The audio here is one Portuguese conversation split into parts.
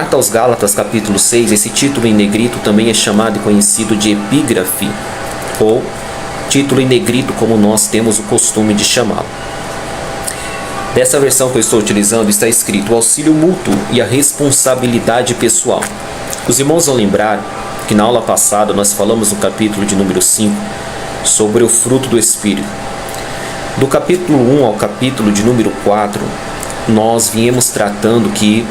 Carta aos Gálatas, capítulo 6, esse título em negrito também é chamado e conhecido de epígrafe, ou título em negrito, como nós temos o costume de chamá-lo. Dessa versão que eu estou utilizando está escrito: o auxílio mútuo e a responsabilidade pessoal. Os irmãos vão lembrar que na aula passada nós falamos no capítulo de número 5 sobre o fruto do Espírito. Do capítulo 1 ao capítulo de número 4, nós viemos tratando que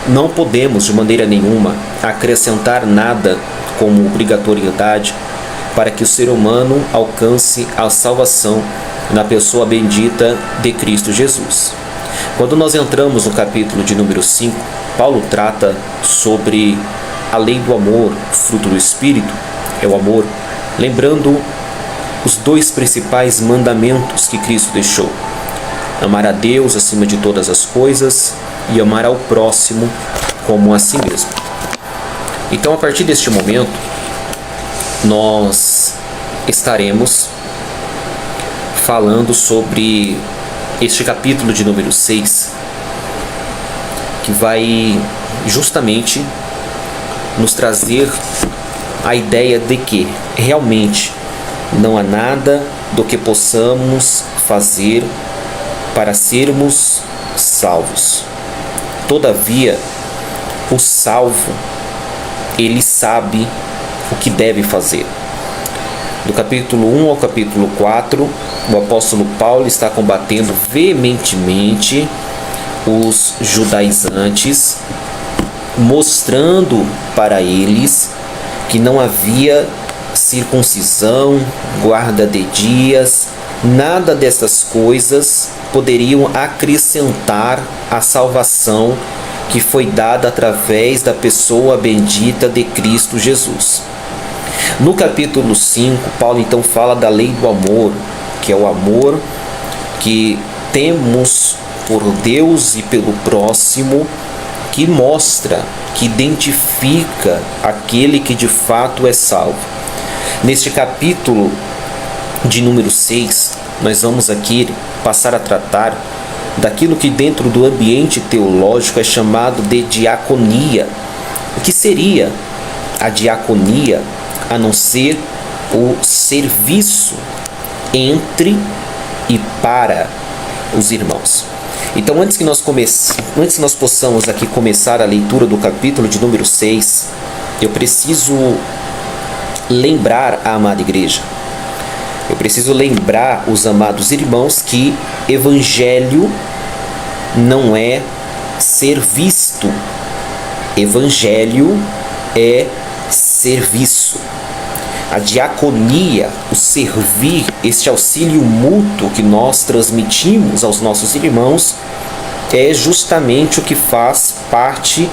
não podemos de maneira nenhuma acrescentar nada como obrigatoriedade para que o ser humano alcance a salvação na pessoa bendita de Cristo Jesus. Quando nós entramos no capítulo de número 5, Paulo trata sobre a lei do amor, fruto do Espírito, é o amor, lembrando os dois principais mandamentos que Cristo deixou: amar a Deus acima de todas as coisas e amar ao próximo como a si mesmo. Então, a partir deste momento, nós estaremos falando sobre este capítulo de número 6, que vai justamente nos trazer a ideia de que realmente não há nada do que possamos fazer para sermos salvos. Todavia, o salvo, ele sabe o que deve fazer. Do capítulo 1 ao capítulo 4, o apóstolo Paulo está combatendo veementemente os judaizantes, mostrando para eles que não havia circuncisão, guarda de dias, nada dessas coisas poderiam acrescentar a salvação que foi dada através da pessoa bendita de Cristo Jesus. No capítulo 5, Paulo então fala da lei do amor, que é o amor que temos por Deus e pelo próximo, que mostra, que identifica aquele que de fato é salvo. Neste capítulo de número 6, nós vamos aqui passar a tratar daquilo que dentro do ambiente teológico é chamado de diaconia. O que seria a diaconia a não ser o serviço entre e para os irmãos? Então, antes que nós possamos aqui começar a leitura do capítulo de número 6, eu preciso lembrar a amada igreja, eu preciso lembrar os amados irmãos que evangelho não é ser visto, evangelho é serviço. A diaconia, o servir, este auxílio mútuo que nós transmitimos aos nossos irmãos, é justamente o que faz parte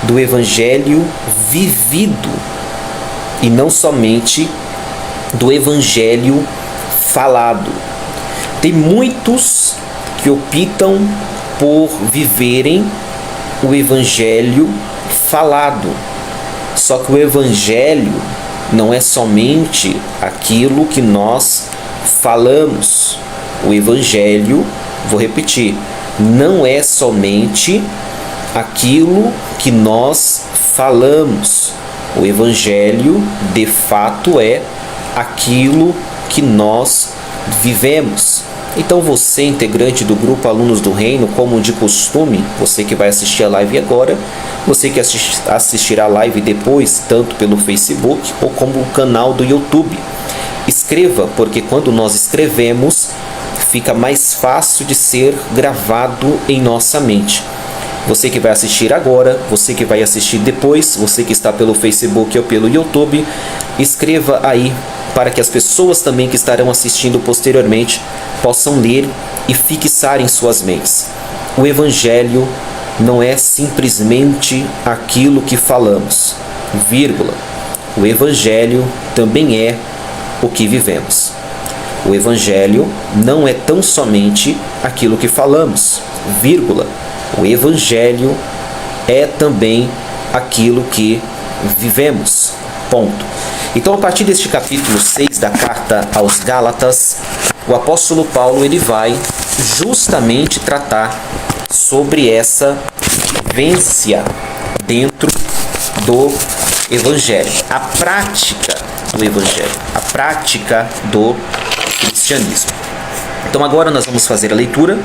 do evangelho vivido e não somente do evangelho falado. Tem muitos que optam por viverem o evangelho falado. Só que o evangelho não é somente aquilo que nós falamos. O evangelho, vou repetir, não é somente aquilo que nós falamos. O evangelho, de fato, é aquilo que nós vivemos. Então você, integrante do grupo Alunos do Reino, como de costume, você que vai assistir a live agora, você que assistirá a live depois, tanto pelo Facebook ou como o canal do YouTube, escreva, porque quando nós escrevemos, fica mais fácil de ser gravado em nossa mente. Você que vai assistir agora, você que vai assistir depois, você que está pelo Facebook ou pelo YouTube, escreva aí para que as pessoas também que estarão assistindo posteriormente possam ler e fixar em suas mentes. O Evangelho não é simplesmente aquilo que falamos, vírgula. O Evangelho também é o que vivemos. O Evangelho não é tão somente aquilo que falamos, vírgula. O Evangelho é também aquilo que vivemos, ponto. Então, a partir deste capítulo 6 da carta aos Gálatas, o apóstolo Paulo ele vai justamente tratar sobre essa vivência dentro do Evangelho, a prática do Evangelho, a prática do cristianismo. Então agora nós vamos fazer a leitura,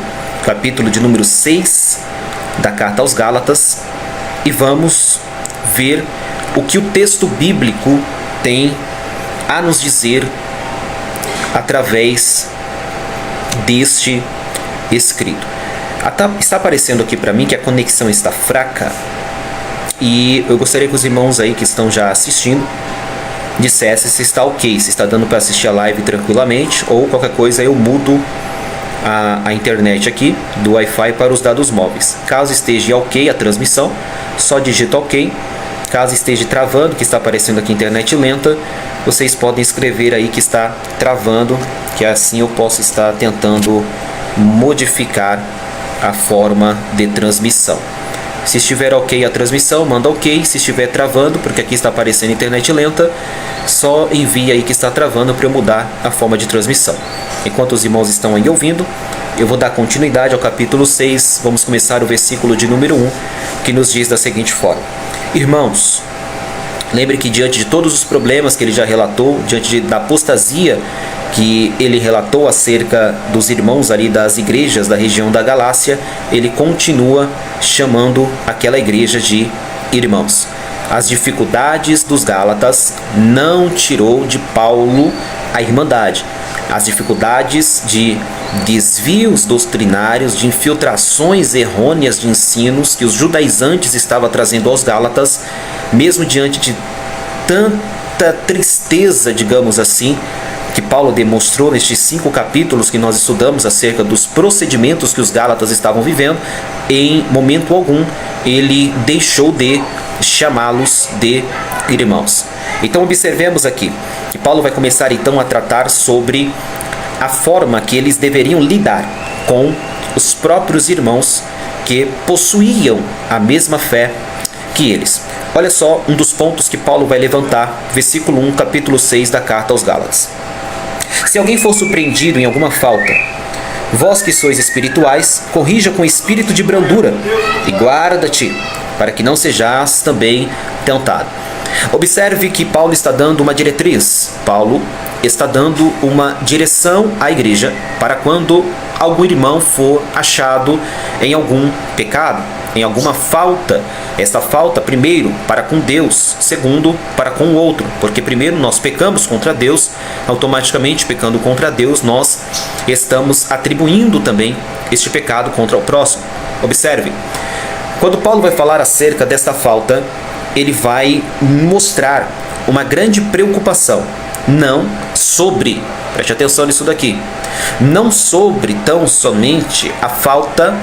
capítulo de número 6 da Carta aos Gálatas, e vamos ver o que o texto bíblico tem a nos dizer através deste escrito. Está aparecendo aqui para mim que a conexão está fraca, e eu gostaria que os irmãos aí que estão já assistindo dissessem se está ok, se está dando para assistir a live tranquilamente, ou qualquer coisa eu mudo a internet aqui do Wi-Fi para os dados móveis. Caso esteja ok a transmissão, só digita ok. Caso esteja travando, que está aparecendo aqui internet lenta, vocês podem escrever aí que está travando, que assim eu posso estar tentando modificar a forma de transmissão. Se estiver ok a transmissão, manda ok. Se estiver travando, porque aqui está aparecendo internet lenta, só envia aí que está travando para eu mudar a forma de transmissão. Enquanto os irmãos estão aí ouvindo, eu vou dar continuidade ao capítulo 6. Vamos começar o versículo de número 1, que nos diz da seguinte forma: Irmãos, lembre que diante de todos os problemas que ele já relatou, diante da apostasia que ele relatou acerca dos irmãos ali das igrejas da região da Galácia, ele continua chamando aquela igreja de irmãos. As dificuldades dos Gálatas não tirou de Paulo a irmandade. As dificuldades de desvios doutrinários, de infiltrações errôneas de ensinos que os judaizantes estavam trazendo aos Gálatas, mesmo diante de tanta tristeza, digamos assim, que Paulo demonstrou nestes 5 capítulos que nós estudamos acerca dos procedimentos que os Gálatas estavam vivendo, em momento algum ele deixou de chamá-los de irmãos. Então observemos aqui que Paulo vai começar então a tratar sobre a forma que eles deveriam lidar com os próprios irmãos que possuíam a mesma fé que eles. Olha só um dos pontos que Paulo vai levantar, versículo 1, capítulo 6 da Carta aos Gálatas. Se alguém for surpreendido em alguma falta, vós que sois espirituais, corrija com espírito de brandura e guarda-te, para que não sejais também tentado. Observe que Paulo está dando uma diretriz. Paulo está dando uma direção à igreja para quando algum irmão for achado em algum pecado, em alguma falta. Esta falta, primeiro, para com Deus, segundo, para com o outro. Porque primeiro nós pecamos contra Deus, automaticamente pecando contra Deus, nós estamos atribuindo também este pecado contra o próximo. Observe, quando Paulo vai falar acerca desta falta, ele vai mostrar uma grande preocupação, não sobre, preste atenção nisso daqui, não sobre tão somente a falta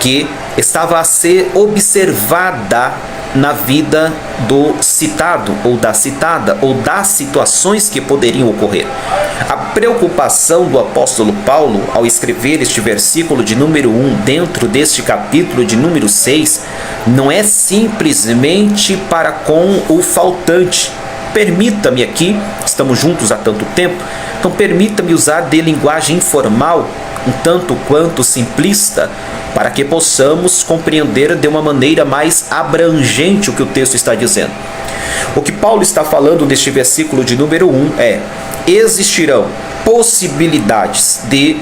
que estava a ser observada na vida do citado, ou da citada, ou das situações que poderiam ocorrer. A preocupação do apóstolo Paulo, ao escrever este versículo de número 1, dentro deste capítulo de número 6, não é simplesmente para com o faltante. Permita-me aqui, estamos juntos há tanto tempo, então permita-me usar de linguagem informal, um tanto quanto simplista, para que possamos compreender de uma maneira mais abrangente o que o texto está dizendo. O que Paulo está falando neste versículo de número 1 é: existirão possibilidades de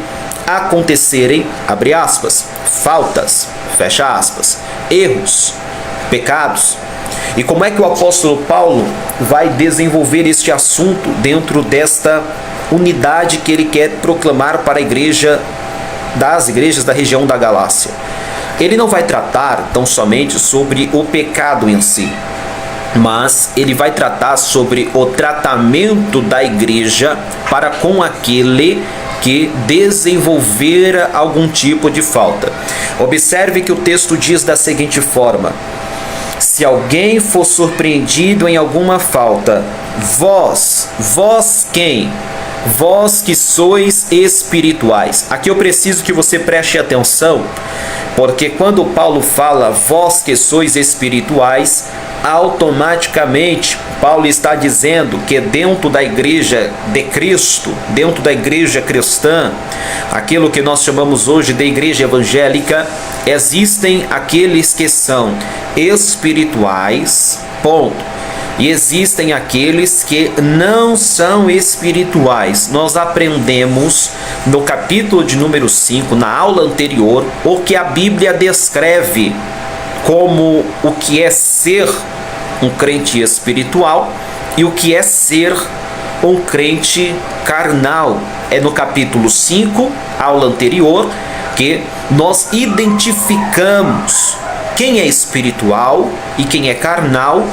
acontecerem, abre aspas, faltas, fecha aspas, erros, pecados. E como é que o apóstolo Paulo vai desenvolver este assunto dentro desta unidade que ele quer proclamar para a igreja, das igrejas da região da Galácia? Ele não vai tratar tão somente sobre o pecado em si, mas ele vai tratar sobre o tratamento da igreja para com aquele que desenvolver algum tipo de falta. Observe que o texto diz da seguinte forma: se alguém for surpreendido em alguma falta, vós quem? Vós que sois espirituais. Aqui eu preciso que você preste atenção, Porque quando Paulo fala, vós que sois espirituais, automaticamente Paulo está dizendo que dentro da igreja de Cristo, dentro da igreja cristã, aquilo que nós chamamos hoje de igreja evangélica, existem aqueles que são espirituais, ponto. E existem aqueles que não são espirituais. Nós aprendemos no capítulo de número 5, na aula anterior, o que a Bíblia descreve como o que é ser um crente espiritual e o que é ser um crente carnal. É no capítulo 5, aula anterior, que nós identificamos quem é espiritual e quem é carnal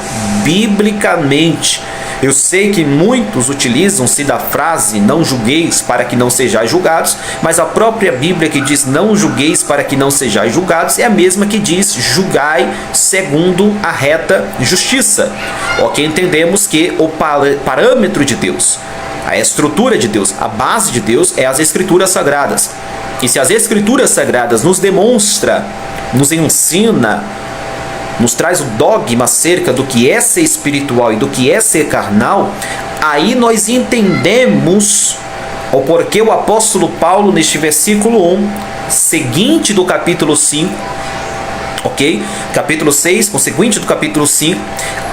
biblicamente. Eu sei que muitos utilizam-se da frase não julgueis para que não sejais julgados, mas a própria Bíblia que diz não julgueis para que não sejais julgados é a mesma que diz julgai segundo a reta justiça. Ok, entendemos que o parâmetro de Deus, a estrutura de Deus, a base de Deus é as Escrituras Sagradas. E se as Escrituras Sagradas nos demonstra, nos ensina, nos traz o dogma acerca do que é ser espiritual e do que é ser carnal, aí nós entendemos o porquê o apóstolo Paulo, neste versículo 1, seguinte do capítulo 5, ok? Capítulo 6, conseguinte do capítulo 5,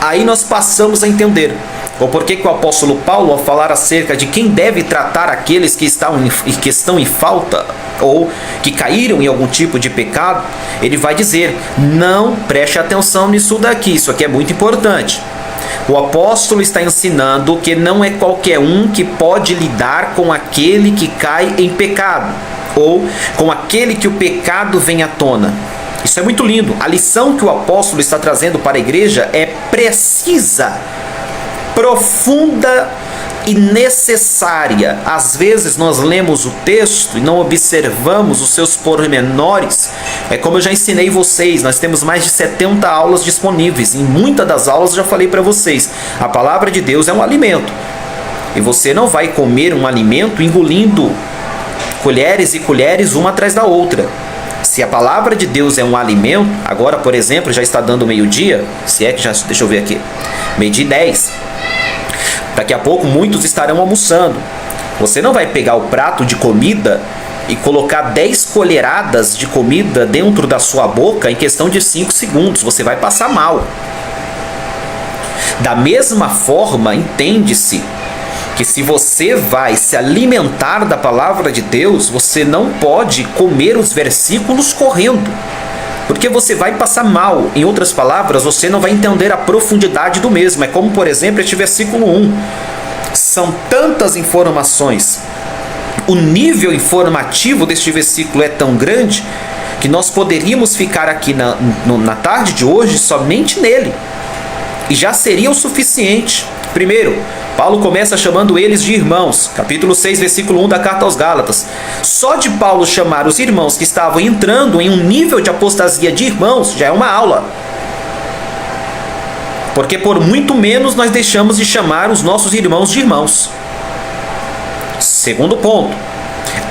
aí nós passamos a entender o porquê que o apóstolo Paulo, ao falar acerca de quem deve tratar aqueles que estão em falta ou que caíram em algum tipo de pecado, ele vai dizer, não preste atenção nisso daqui, isso aqui é muito importante. O apóstolo está ensinando que não é qualquer um que pode lidar com aquele que cai em pecado, ou com aquele que o pecado vem à tona. Isso é muito lindo. A lição que o apóstolo está trazendo para a igreja é precisa, profunda e necessária. Às vezes nós lemos o texto e não observamos os seus pormenores. É como eu já ensinei vocês, nós temos mais de 70 aulas disponíveis. Em muitas das aulas eu já falei para vocês, a palavra de Deus é um alimento. E você não vai comer um alimento engolindo colheres e colheres uma atrás da outra. Se a palavra de Deus é um alimento, agora, por exemplo, já está dando meio-dia, se é que já, deixa eu ver aqui, meio-dia e 10. Daqui a pouco muitos estarão almoçando. Você não vai pegar o prato de comida e colocar 10 colheradas de comida dentro da sua boca em questão de 5 segundos. Você vai passar mal. Da mesma forma, entende-se que se você vai se alimentar da palavra de Deus, você não pode comer os versículos correndo, porque você vai passar mal. Em outras palavras, você não vai entender a profundidade do mesmo. É como, por exemplo, este versículo 1. São tantas informações, o nível informativo deste versículo é tão grande, que nós poderíamos ficar aqui na tarde de hoje somente nele, e já seria o suficiente. Primeiro, Paulo começa chamando eles de irmãos, capítulo 6, versículo 1 da carta aos Gálatas. Só de Paulo chamar os irmãos que estavam entrando em um nível de apostasia de irmãos, já é uma aula. Porque por muito menos nós deixamos de chamar os nossos irmãos de irmãos. Segundo ponto,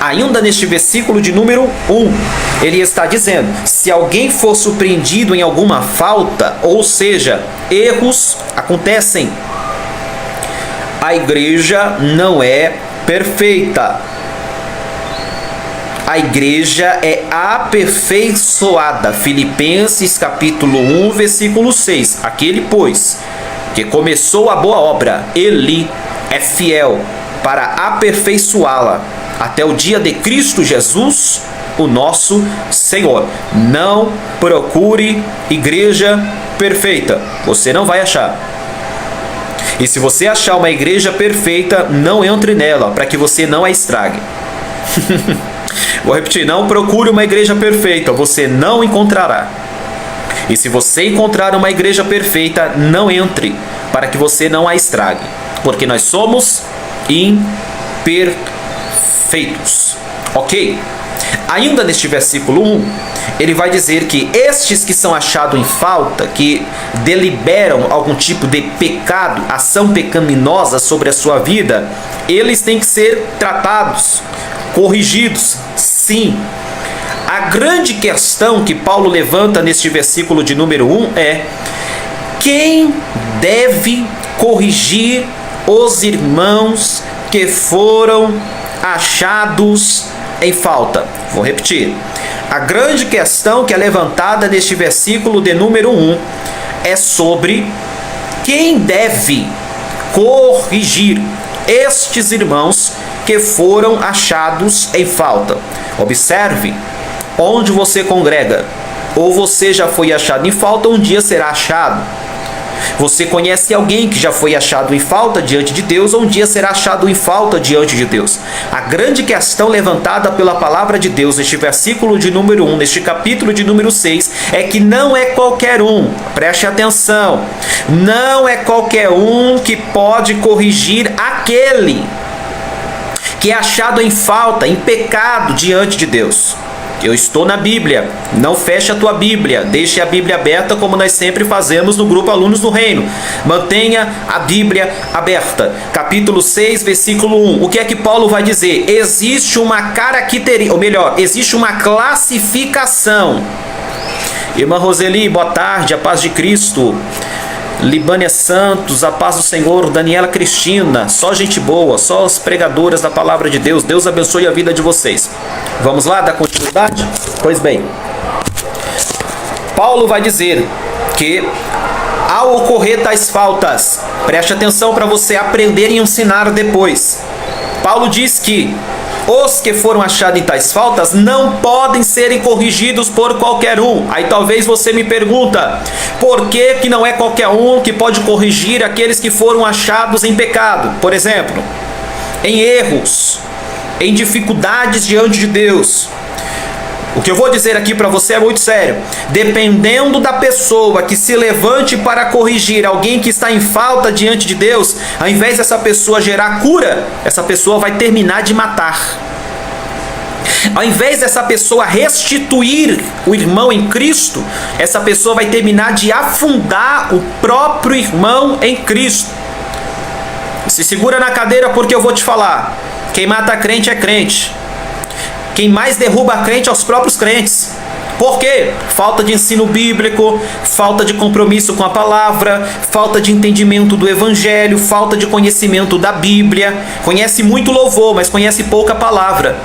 ainda neste versículo de número 1, ele está dizendo, se alguém for surpreendido em alguma falta, ou seja, erros acontecem, a igreja não é perfeita. A igreja é aperfeiçoada. Filipenses capítulo 1, versículo 6. Aquele, pois, que começou a boa obra, ele é fiel para aperfeiçoá-la até o dia de Cristo Jesus, o nosso Senhor. Não procure igreja perfeita. Você não vai achar. E se você achar uma igreja perfeita, não entre nela, para que você não a estrague. Vou repetir, não procure uma igreja perfeita, você não encontrará. E se você encontrar uma igreja perfeita, não entre, para que você não a estrague. Porque nós somos imperfeitos. Ok? Ainda neste versículo 1, ele vai dizer que estes que são achados em falta, que deliberam algum tipo de pecado, ação pecaminosa sobre a sua vida, eles têm que ser tratados, corrigidos. Sim, a grande questão que Paulo levanta neste versículo de número 1 é: quem deve corrigir os irmãos que foram achados em falta? Vou repetir. A grande questão que é levantada neste versículo de número 1 é sobre quem deve corrigir estes irmãos que foram achados em falta. Observe, onde você congrega, ou você já foi achado em falta, um dia será achado. Você conhece alguém que já foi achado em falta diante de Deus, ou um dia será achado em falta diante de Deus. A grande questão levantada pela palavra de Deus neste versículo de número 1, neste capítulo de número 6, é que não é qualquer um, preste atenção, não é qualquer um que pode corrigir aquele que é achado em falta, em pecado diante de Deus. Eu estou na Bíblia, não feche a tua Bíblia, deixe a Bíblia aberta como nós sempre fazemos no grupo Alunos do Reino. Mantenha a Bíblia aberta. Capítulo 6, versículo 1. O que é que Paulo vai dizer? Existe uma característica, ou melhor, existe uma classificação. Irmã Roseli, boa tarde, a paz de Cristo. Libânia Santos, a paz do Senhor. Daniela Cristina, só gente boa, só as pregadoras da palavra de Deus. Deus abençoe a vida de vocês. Vamos lá, dar continuidade? Pois bem, Paulo vai dizer que ao ocorrer tais faltas, preste atenção para você aprender e ensinar depois. Paulo diz que os que foram achados em tais faltas não podem serem corrigidos por qualquer um. Aí talvez você me pergunta, por que não é qualquer um que pode corrigir aqueles que foram achados em pecado? Por exemplo, em erros, em dificuldades diante de Deus. O que eu vou dizer aqui para você é muito sério. Dependendo da pessoa que se levante para corrigir alguém que está em falta diante de Deus, ao invés dessa pessoa gerar cura, essa pessoa vai terminar de matar. Ao invés dessa pessoa restituir o irmão em Cristo, essa pessoa vai terminar de afundar o próprio irmão em Cristo. Se segura na cadeira porque eu vou te falar. Quem mata crente é crente. Quem mais derruba a crente é os próprios crentes. Por quê? Falta de ensino bíblico, falta de compromisso com a palavra, falta de entendimento do evangelho, falta de conhecimento da Bíblia. Conhece muito louvor, mas conhece pouca palavra.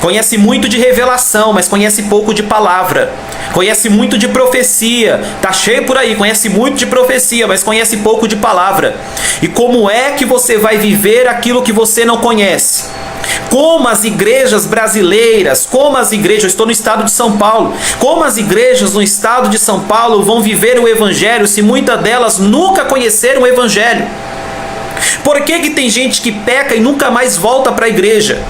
Conhece muito de revelação, mas conhece pouco de palavra. Conhece muito de profecia, tá cheio por aí, conhece muito de profecia, mas conhece pouco de palavra. E como é que você vai viver aquilo que você não conhece? Como as igrejas brasileiras, como as igrejas, eu estou no estado de São Paulo, como as igrejas no estado de São Paulo vão viver o evangelho se muitas delas nunca conheceram o evangelho? Por que tem gente que peca e nunca mais volta para a igreja?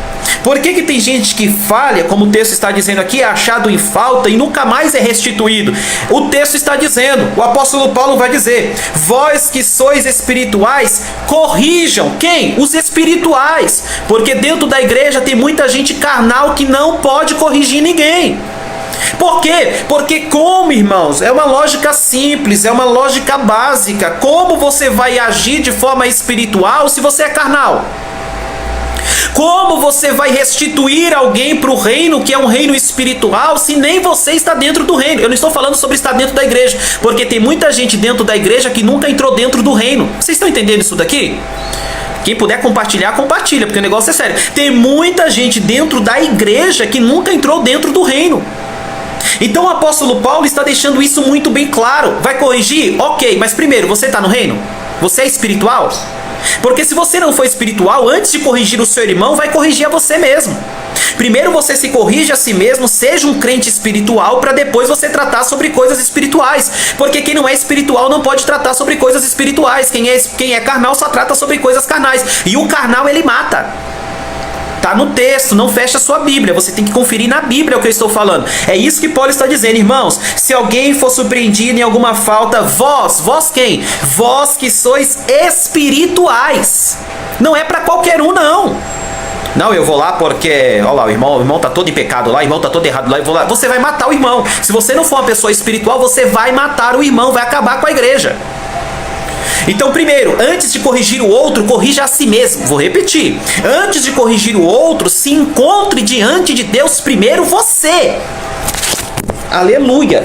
Por que tem gente que falha, como o texto está dizendo aqui, é achado em falta e nunca mais é restituído? O texto está dizendo, o apóstolo Paulo vai dizer, vós que sois espirituais, corrijam. Quem? Os espirituais. Porque dentro da igreja tem muita gente carnal que não pode corrigir ninguém. Por quê? Porque como, irmãos? É uma lógica simples, é uma lógica básica. Como você vai agir de forma espiritual se você é carnal? Como você vai restituir alguém para o reino, que é um reino espiritual, se nem você está dentro do reino? Eu não estou falando sobre estar dentro da igreja, porque tem muita gente dentro da igreja que nunca entrou dentro do reino. Vocês estão entendendo isso daqui? Quem puder compartilhar, compartilha, porque o negócio é sério. Tem muita gente dentro da igreja que nunca entrou dentro do reino. Então o apóstolo Paulo está deixando isso muito bem claro. Vai corrigir? Ok, mas primeiro, você está no reino? Você é espiritual? Porque se você não for espiritual, antes de corrigir o seu irmão, vai corrigir a você mesmo. Primeiro você se corrige a si mesmo, seja um crente espiritual, para depois você tratar sobre coisas espirituais. Porque quem não é espiritual não pode tratar sobre coisas espirituais. Quem é carnal só trata sobre coisas carnais. E o carnal ele mata. Tá no texto, não fecha a sua Bíblia. Você tem que conferir na Bíblia o que eu estou falando. É isso que Paulo está dizendo, irmãos. Se alguém for surpreendido em alguma falta, vós quem? Vós que sois espirituais. Não é para qualquer um, não. Não, eu vou lá porque, olha lá, o irmão tá todo em pecado lá, o irmão tá todo errado lá, eu vou lá. Você vai matar o irmão. Se você não for uma pessoa espiritual, você vai matar o irmão, vai acabar com a igreja. Então, primeiro, antes de corrigir o outro, corrija a si mesmo. Vou repetir. Antes de corrigir o outro, se encontre diante de Deus primeiro você. Aleluia.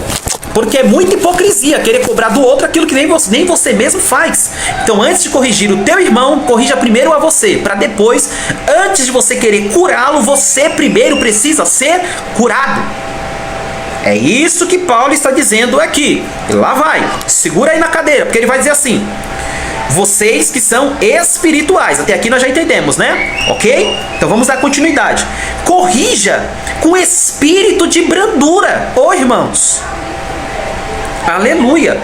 Porque é muita hipocrisia querer cobrar do outro aquilo que nem você mesmo faz. Então, antes de corrigir o teu irmão, corrija primeiro a você, para depois, antes de você querer curá-lo, você primeiro precisa ser curado. É isso que Paulo está dizendo aqui. E lá vai, segura aí na cadeira, porque ele vai dizer assim: vocês que são espirituais. Até aqui nós já entendemos, né? Ok? Então vamos dar continuidade. Corrija com espírito de brandura. Ô irmãos, aleluia.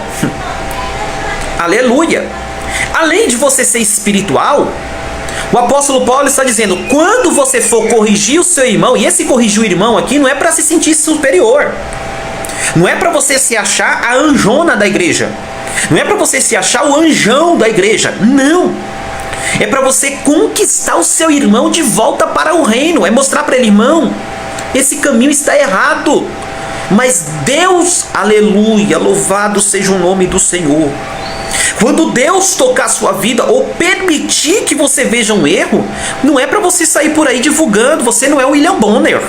Aleluia. Além de você ser espiritual, o apóstolo Paulo está dizendo: quando você for corrigir o seu irmão, e esse corrigir o irmão aqui não é para se sentir superior, não é para você se achar a anjona da igreja, não é para você se achar o anjão da igreja, não. É para você conquistar o seu irmão de volta para o reino, é mostrar para ele: irmão, esse caminho está errado, mas Deus, aleluia, louvado seja o nome do Senhor. Quando Deus tocar a sua vida ou permitir que você veja um erro, não é para você sair por aí divulgando. Você não é o William Bonner.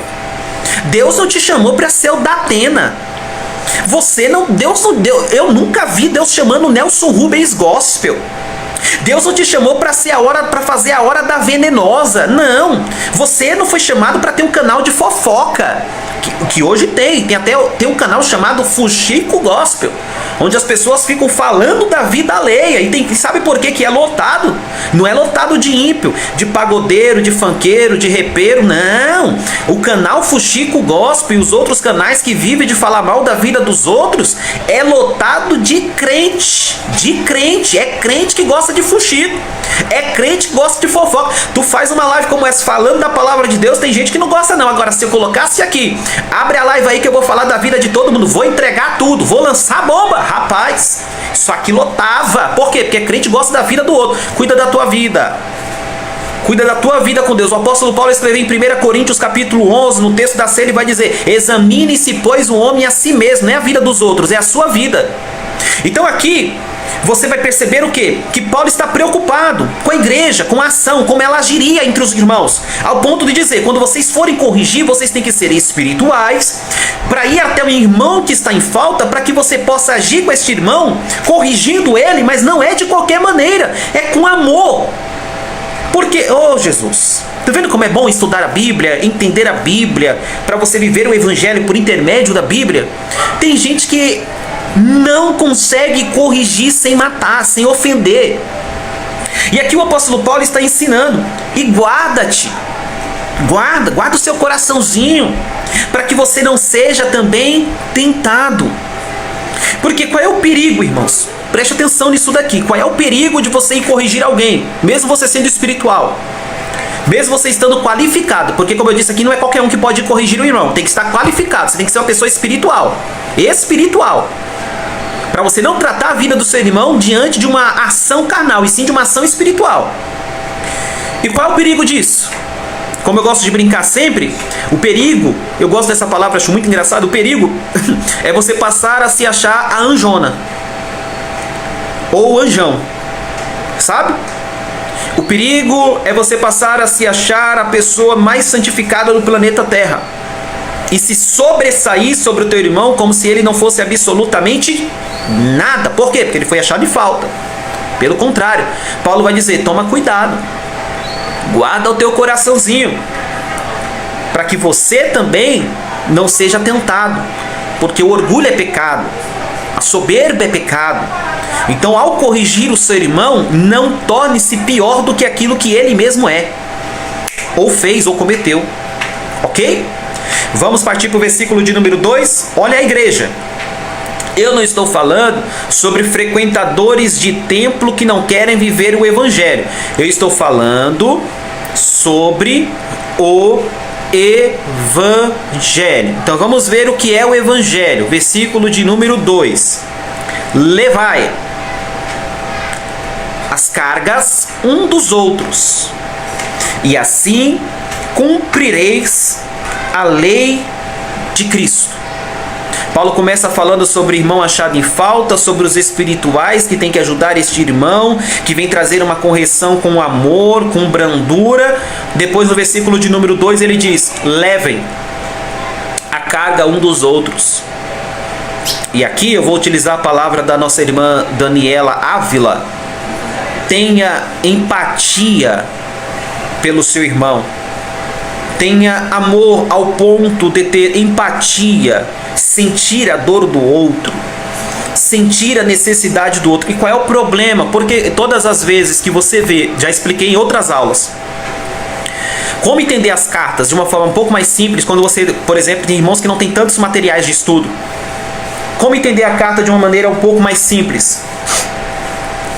Deus não te chamou para ser o Datena. Deus não deu. Eu nunca vi Deus chamando o Nelson Rubens Gospel. Deus não te chamou para fazer a hora da venenosa. Não. Você não foi chamado para ter um canal de fofoca. Que hoje tem um canal chamado Fuxico Gospel, onde as pessoas ficam falando da vida alheia. E sabe por que é lotado? Não é lotado de ímpio, de pagodeiro, de funkeiro, de repeiro, não. O canal Fuxico Gospel e os outros canais que vivem de falar mal da vida dos outros é lotado de crente. É crente que gosta de fuxico, é crente que gosta de fofoca. Tu faz uma live como essa falando da palavra de Deus, tem gente que não gosta não. Agora, se eu colocasse aqui: abre a live aí que eu vou falar da vida de todo mundo, vou entregar tudo, vou lançar bomba, rapaz, isso aqui lotava. Por quê? Porque crente gosta da vida do outro. Cuida da tua vida. Cuida da tua vida com Deus. O apóstolo Paulo escreveu em 1 Coríntios capítulo 11, no texto da ceia, ele vai dizer: examine-se, pois, o homem a si mesmo. Não é a vida dos outros, é a sua vida. Então aqui você vai perceber o quê? Que Paulo está preocupado com a igreja, com a ação, como ela agiria entre os irmãos, ao ponto de dizer: quando vocês forem corrigir, vocês têm que ser espirituais, para ir até o irmão que está em falta, para que você possa agir com este irmão, corrigindo ele, mas não é de qualquer maneira, é com amor. Porque, oh Jesus, tá vendo como é bom estudar a Bíblia, entender a Bíblia, para você viver o Evangelho por intermédio da Bíblia? Tem gente que não consegue corrigir sem matar, sem ofender. E aqui o apóstolo Paulo está ensinando: e guarda-te, guarda o seu coraçãozinho, para que você não seja também tentado. Porque qual é o perigo, irmãos? Preste atenção nisso daqui. Qual é o perigo de você ir corrigir alguém, mesmo você sendo espiritual, mesmo você estando qualificado? Porque, como eu disse aqui, não é qualquer um que pode corrigir o irmão, tem que estar qualificado, você tem que ser uma pessoa espiritual, para você não tratar a vida do seu irmão diante de uma ação carnal, e sim de uma ação espiritual. E qual é o perigo disso? Como eu gosto de brincar sempre, o perigo, eu gosto dessa palavra, acho muito engraçado, o perigo é você passar a se achar a anjona, ou o anjão, sabe? O perigo é você passar a se achar a pessoa mais santificada do planeta Terra e se sobressair sobre o teu irmão como se ele não fosse absolutamente nada. Por quê? Porque ele foi achado em falta. Pelo contrário, Paulo vai dizer: toma cuidado, guarda o teu coraçãozinho, para que você também não seja tentado, porque o orgulho é pecado, a soberba é pecado. Então, ao corrigir o seu irmão, não torne-se pior do que aquilo que ele mesmo é, ou fez, ou cometeu. Ok? Vamos partir para o versículo de número 2. Olha a igreja. Eu não estou falando sobre frequentadores de templo que não querem viver o evangelho. Eu estou falando sobre o evangelho. Então vamos ver o que é o evangelho. Versículo de número 2. Levai as cargas um dos outros, e assim cumprireis a lei de Cristo. Paulo começa falando sobre o irmão achado em falta, sobre os espirituais que tem que ajudar este irmão, que vem trazer uma correção com amor, com brandura. Depois no versículo de número 2 ele diz: levem a carga um dos outros. e aqui eu vou utilizar a palavra da nossa irmã Daniela Ávila, tenha empatia pelo seu irmão. Tenha amor ao ponto de ter empatia, sentir a dor do outro, sentir a necessidade do outro. E qual é o problema? Porque todas as vezes que você vê, já expliquei em outras aulas, como entender as cartas de uma forma um pouco mais simples, quando você, por exemplo, tem irmãos que não tem tantos materiais de estudo. Como entender a carta de uma maneira um pouco mais simples?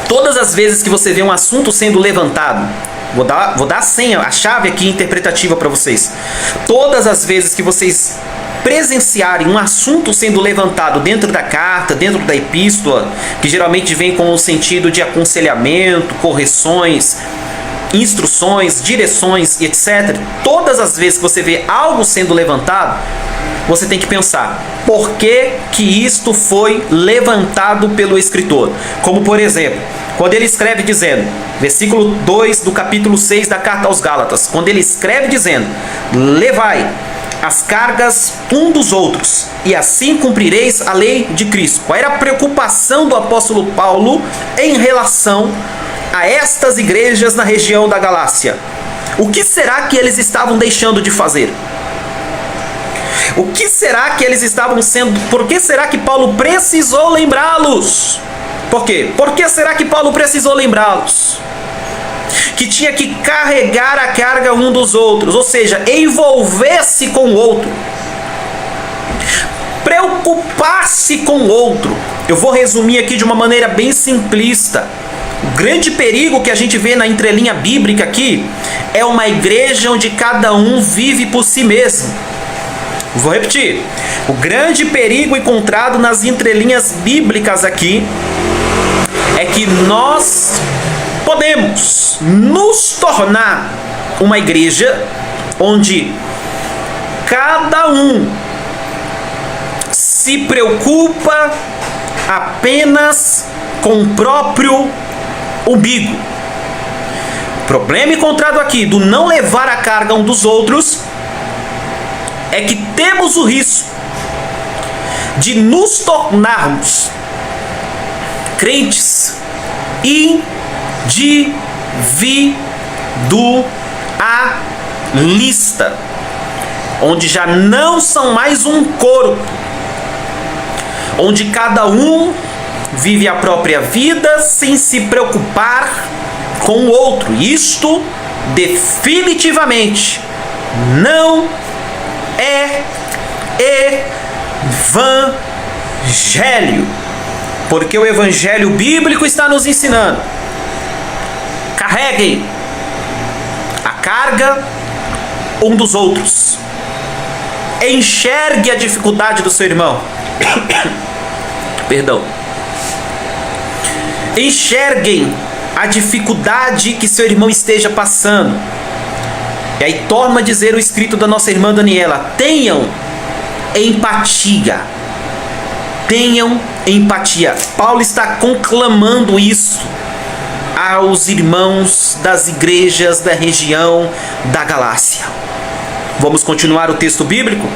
Todas as vezes que você vê um assunto sendo levantado, vou dar a senha, a chave aqui interpretativa para vocês. Todas as vezes que vocês presenciarem um assunto sendo levantado dentro da carta, dentro da epístola, que geralmente vem com o sentido de aconselhamento, correções, instruções, direções e etc. Todas as vezes que você vê algo sendo levantado, você tem que pensar, por que que isto foi levantado pelo escritor? Como por exemplo, quando ele escreve dizendo, versículo 2 do capítulo 6 da carta aos Gálatas, quando ele escreve dizendo, levai as cargas um dos outros, e assim cumprireis a lei de Cristo. Qual era a preocupação do apóstolo Paulo em relação a estas igrejas na região da Galácia? O que será que eles estavam deixando de fazer? O que será que eles estavam sendo... Por que será que Paulo precisou lembrá-los? Por quê? Por que será que Paulo precisou lembrá-los? Que tinha que carregar a carga um dos outros, ou seja, envolver-se com o outro, preocupar-se com o outro. Eu vou resumir aqui de uma maneira bem simplista. O grande perigo que a gente vê na entrelinha bíblica aqui é uma igreja onde cada um vive por si mesmo. Vou repetir. O grande perigo encontrado nas entrelinhas bíblicas aqui é que nós podemos nos tornar uma igreja onde cada um se preocupa apenas com o próprio umbigo. O problema encontrado aqui do não levar a carga um dos outros é que temos o risco de nos tornarmos crentes individualista, onde já não são mais um corpo, onde cada um vive a própria vida sem se preocupar com o outro. Isto definitivamente não é evangelho, porque o evangelho bíblico está nos ensinando: carreguem a carga um dos outros, enxergue a dificuldade do seu irmão. Perdão. Enxerguem a dificuldade que seu irmão esteja passando. E aí torna a dizer o escrito da nossa irmã Daniela: tenham empatia. Tenham empatia. Paulo está conclamando isso aos irmãos das igrejas da região da Galácia. Vamos continuar o texto bíblico?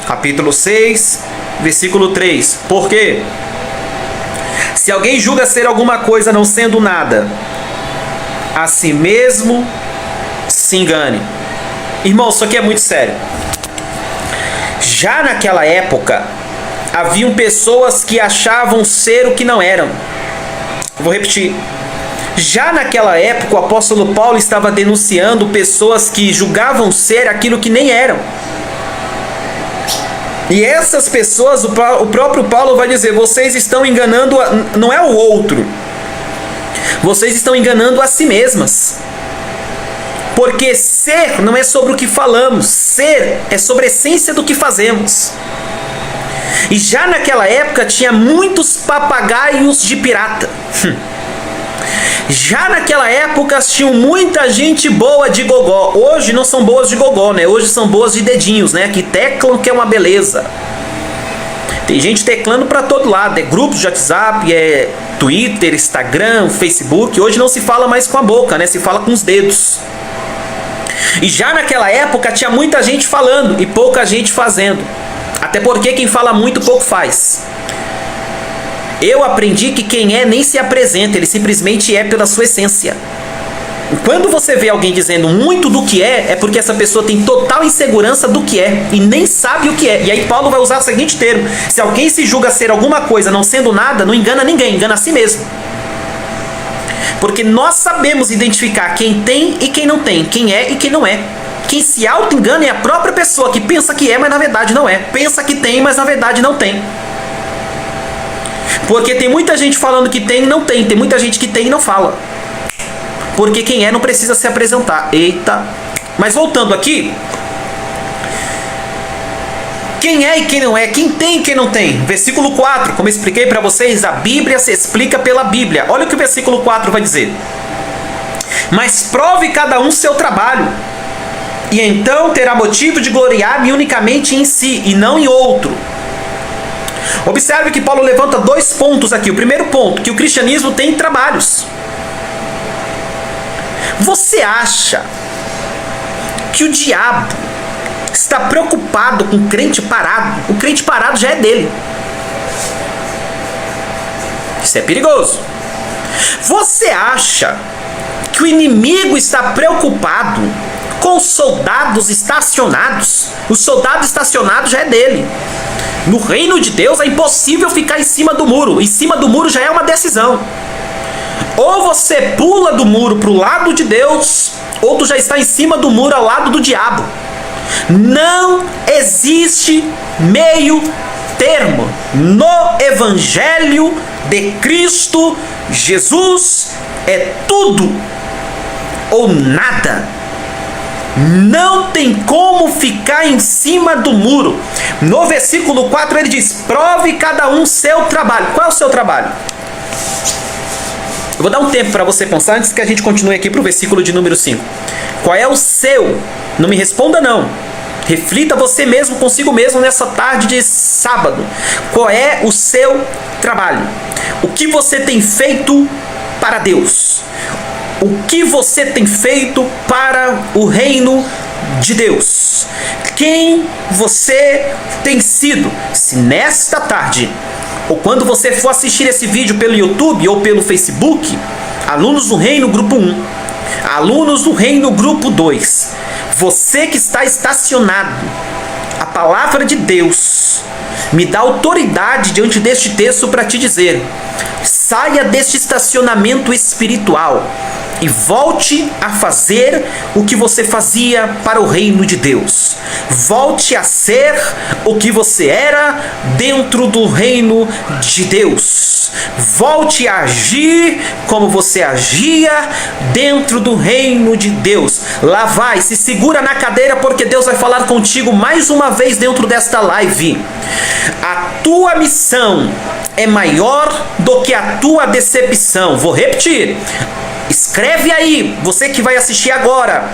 Capítulo 6, versículo 3. Por quê? Se alguém julga ser alguma coisa não sendo nada, a si mesmo se engane. Irmão, isso aqui é muito sério. Já naquela época, haviam pessoas que achavam ser o que não eram. Vou repetir. Já naquela época, o apóstolo Paulo estava denunciando pessoas que julgavam ser aquilo que nem eram. E essas pessoas, o próprio Paulo vai dizer: vocês estão enganando, não é o outro, vocês estão enganando a si mesmas. Porque ser não é sobre o que falamos, ser é sobre a essência do que fazemos. E já naquela época tinha muitos papagaios de pirata. Já naquela época tinha muita gente boa de gogó. Hoje não são boas de gogó, né? Hoje são boas de dedinhos, né? Que teclam, que é uma beleza. Tem gente teclando para todo lado. É grupos de WhatsApp, é Twitter, Instagram, Facebook. Hoje não se fala mais com a boca, né? Se fala com os dedos. E já naquela época tinha muita gente falando e pouca gente fazendo. Até porque quem fala muito pouco faz. Eu aprendi que quem é nem se apresenta, ele simplesmente é pela sua essência. Quando você vê alguém dizendo muito do que é porque essa pessoa tem total insegurança do que é e nem sabe o que é. E aí Paulo vai usar o seguinte termo: se alguém se julga ser alguma coisa não sendo nada, não engana ninguém, engana a si mesmo. Porque nós sabemos identificar quem tem e quem não tem, quem é e quem não é. Quem se auto-engana é a própria pessoa que pensa que é, mas na verdade não é. Pensa que tem, mas na verdade não tem. Porque tem muita gente falando que tem e não tem. Tem muita gente que tem e não fala. Porque quem é não precisa se apresentar. Eita. Mas voltando aqui. Quem é e quem não é? Quem tem e quem não tem? Versículo 4. Como eu expliquei para vocês, a Bíblia se explica pela Bíblia. Olha o que o versículo 4 vai dizer. Mas prove cada um seu trabalho. E então terá motivo de gloriar-me unicamente em si e não em outro. Observe que Paulo levanta 2 pontos aqui. O primeiro ponto, que o cristianismo tem trabalhos. Você acha que o diabo está preocupado com o crente parado? O crente parado já é dele. Isso é perigoso. Você acha que o inimigo está preocupado com os soldados estacionados? O soldado estacionado já é dele. No reino de Deus é impossível ficar em cima do muro. Em cima do muro já é uma decisão. Ou você pula do muro para o lado de Deus, ou tu já está em cima do muro ao lado do diabo. Não existe meio termo no Evangelho de Cristo Jesus. É tudo ou nada. Não tem como ficar em cima do muro. No versículo 4 ele diz: prove cada um seu trabalho. Qual é o seu trabalho? Eu vou dar um tempo para você pensar antes que a gente continue aqui para o versículo de número 5. Qual é o seu? Não me responda não. Reflita você mesmo, consigo mesmo, nessa tarde de sábado. Qual é o seu trabalho? O que você tem feito para Deus? O que você tem feito para o reino de Deus? Quem você tem sido? Se nesta tarde, ou quando você for assistir esse vídeo pelo YouTube ou pelo Facebook, alunos do Reino Grupo 1, alunos do Reino Grupo 2, você que está estacionado, a palavra de Deus me dá autoridade diante deste texto para te dizer: saia deste estacionamento espiritual e volte a fazer o que você fazia para o reino de Deus. Volte a ser o que você era dentro do reino de Deus. Volte a agir como você agia dentro do reino de Deus. Lá vai, se segura na cadeira porque Deus vai falar contigo mais uma vez dentro desta live. A tua missão é maior do que a tua decepção. Vou repetir. Escreve aí, você que vai assistir agora,